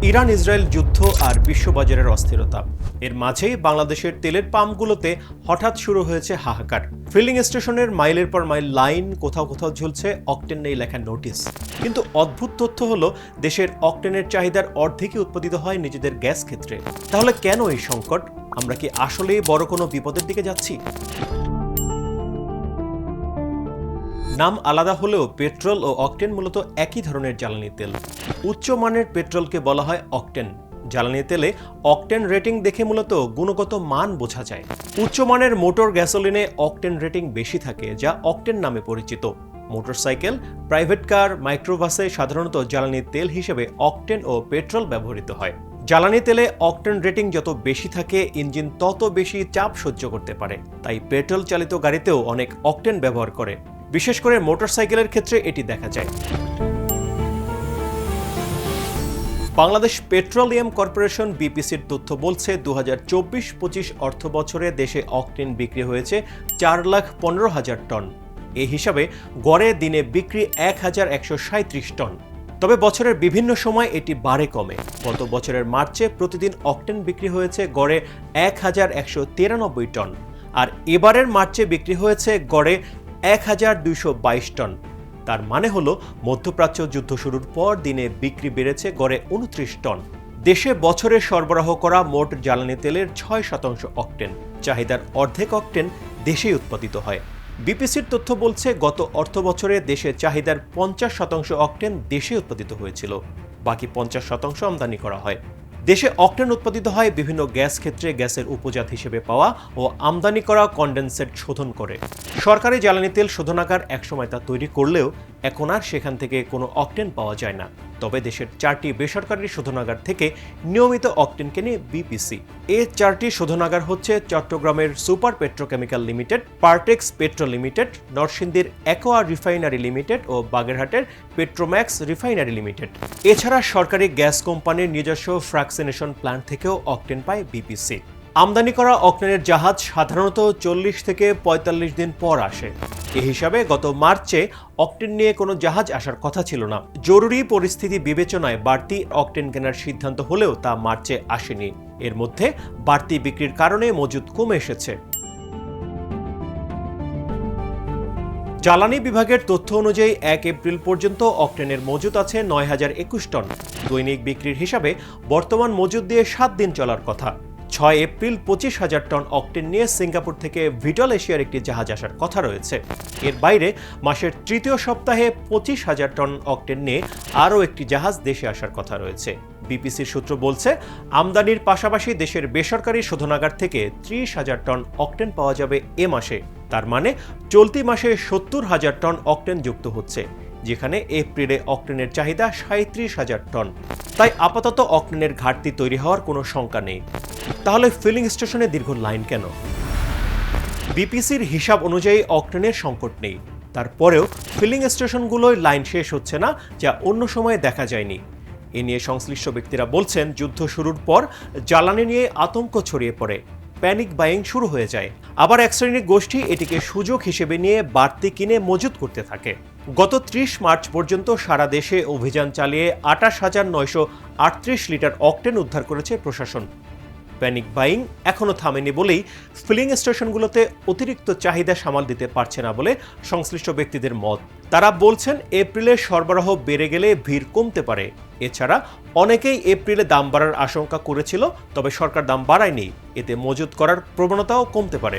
Iran Israel যুদ্ধ আর বিশ্ববাজারের অস্থিরতা এর মাঝেই বাংলাদেশের তেলের পাম্পগুলোতে হঠাৎ শুরু হয়েছে হাহাকার। ফিলিং স্টেশনের মাইলের পর মাইল লাইন, কোথাও কোথাও ঝুলছে অকটেন নেই লেখা নোটিশ। কিন্তু অদ্ভুত তথ্য হলো দেশের অকটেনের চাহিদার অর্ধেকই উৎপাদিত হয় নিজেদের গ্যাস ক্ষেত্রে। তাহলে কেন এই সংকট? আমরা কি আসলেই বড় কোনো বিপদের দিকে যাচ্ছি? নাম আলাদা হলেও পেট্রোল ও অকটেন মূলত একই ধরনের জ্বালানি তেল। উচ্চমানের পেট্রোলকে বলা হয় অকটেন। জ্বালানি তেলে অকটেন রেটিং দেখে মূলত গুণগত মান বোঝা যায়। উচ্চমানের মোটর গ্যাসোলিনে অকটেন রেটিং বেশি থাকে, যা অকটেন নামে পরিচিত। মোটরসাইকেল, প্রাইভেট কার, মাইক্রোবাসে সাধারণত জ্বালানি তেল হিসেবে অকটেন ও পেট্রোল ব্যবহৃত হয়। জ্বালানি তেলে অকটেন রেটিং যত বেশি থাকে, ইঞ্জিন তত বেশি চাপ সহ্য করতে পারে। তাই পেট্রোল চালিত গাড়িতেও অনেক অকটেন ব্যবহার করে। বিশেষ করে মোটরসাইকেলের ক্ষেত্রে এটি দেখা যায়। বাংলাদেশ পেট্রোলিয়াম কর্পোরেশন বিপিসির তথ্য বলছে 2024-25 অর্থ বছরে দেশে অকটেন বিক্রি হয়েছে 4,15,000 টন। এই হিসাবে গড়ে দিনে বিক্রি 1,137 টন। তবে বছরের বিভিন্ন সময় এটি বাড়ে কমে। গত বছরের মার্চে প্রতিদিন অকটেন বিক্রি হয়েছে গড়ে 1,193 টন, আর এবারের মার্চে বিক্রি হয়েছে গড়ে 1,222 টন। তার মানে হলো মধ্যপ্রাচ্য যুদ্ধ শুরুর পর দিনে বিক্রি বেড়েছে গড়ে 29 টন। দেশে বছরে সরবরাহ করা মোট জ্বালানি তেলের 6% অকটেন। চাহিদার অর্ধেক অকটেন দেশেই উৎপাদিত হয়। বিপিসির তথ্য বলছে গত অর্থ বছরে দেশে চাহিদার 50% অকটেন দেশে উৎপাদিত হয়েছিল, বাকি 50% আমদানি করা হয়। দেশে অকটেন উৎপাদিত হয় বিভিন্ন গ্যাস ক্ষেত্রে গ্যাসের উপজাত হিসেবে পাওয়া ও আমদানি করা কনডেনসেট শোধন করে। সরকারি জ্বালানি তেল শোধনাগার একসময় তা তৈরি করলেও এখন আর সেখান থেকে কোনো অকটেন পাওয়া যায় না। তবে দেশের 4টি বেসরকারি শোধনাগার থেকে নিয়মিত অকটেন কেনে বিপিসি। এই 4টি শোধনাগার হচ্ছে চট্টগ্রামের super petrochemical limited, Partex petro limited, নরসিংদীর অ্যাকোয়া রিফাইনারি লিমিটেড ও বাগেরহাটের পেট্রোম্যাক্স রিফাইনারি লিমিটেড। এছাড়া সরকারি গ্যাস কোম্পানির নিজস্ব ফ্র্যাকশনেশন প্ল্যান্ট থেকেও অকটেন পায় বিপিসি। আমদানি করা অকটেনের জাহাজ সাধারণত 40 থেকে 45 দিন পর আসে। এই হিসাবে গত মার্চে অকটেন নিয়ে কোনো জাহাজ আসার কথা ছিল না। জরুরি পরিস্থিতি বিবেচনায় বাড়তি অকটেন কেনার সিদ্ধান্ত হলেও তা মার্চে আসেনি। এর মধ্যে বাড়তি বিক্রির কারণে মজুদ কমে এসেছে। জ্বালানি বিভাগের তথ্য অনুযায়ী 1 এপ্রিল পর্যন্ত অকটেনের মজুদ আছে 9,021 টন। দৈনিক বিক্রির হিসাবে বর্তমান মজুদ দিয়ে 7 দিন চলার কথা। 6 এপ্রিল 25,000 টন অকটেন নিয়ে সিঙ্গাপুর থেকে ভিটল এশিয়ার একটি জাহাজ আসার কথা রয়েছে। এর বাইরে মাসের তৃতীয় সপ্তাহে 25,000 টন অকটেন নিয়ে আরও একটি জাহাজ দেশে আসার কথা রয়েছে। বিপিসির সূত্র বলছে, আমদানির পাশাপাশি দেশের বেসরকারি শোধনাগার থেকে 30,000 টন অকটেন পাওয়া যাবে এ মাসে। তার মানে চলতি মাসে 70,000 টন অকটেন যুক্ত হচ্ছে, যেখানে এপ্রিলে অকটেনের চাহিদা 37,000 টন। তাই আপাতত অকটেনের ঘাটতি তৈরি হওয়ার কোনো শঙ্কা নেই। তাহলে ফিলিং স্টেশনে দীর্ঘ লাইন কেন? বিপিসির হিসাব অনুযায়ী অকটেনের সংকট নেই। তারপরেও ফিলিং স্টেশনগুলোয় লাইন শেষ হচ্ছে না, যা অন্য সময়ে দেখা যায়নি। এ নিয়ে সংশ্লিষ্ট ব্যক্তিরা বলছেন, যুদ্ধ শুরুর পর জ্বালানি নিয়ে আতঙ্ক ছড়িয়ে পড়ে, প্যানিক বাইং শুরু হয়ে যায়। আবার এক শ্রেণীর গোষ্ঠী এটিকে সুযোগ হিসেবে নিয়ে বাড়তি কিনে মজুত করতে থাকে। গত 30 মার্চ পর্যন্ত সারা দেশে অভিযান চালিয়ে 28,938 লিটার অকটেন উদ্ধার করেছে প্রশাসন। প্যানিক বাইং এখনও থামেনি বলেই ফিলিং স্টেশনগুলোতে অতিরিক্ত চাহিদা সামাল দিতে পারছে না বলে সংশ্লিষ্ট ব্যক্তিদের মত। তারা বলছেন, এপ্রিলে সরবরাহ বেড়ে গেলে ভিড় কমতে পারে। এছাড়া অনেকেই এপ্রিলে দাম বাড়ার আশঙ্কা করেছিল, তবে সরকার দাম বাড়ায়নি। এতে মজুত করার প্রবণতাও কমতে পারে।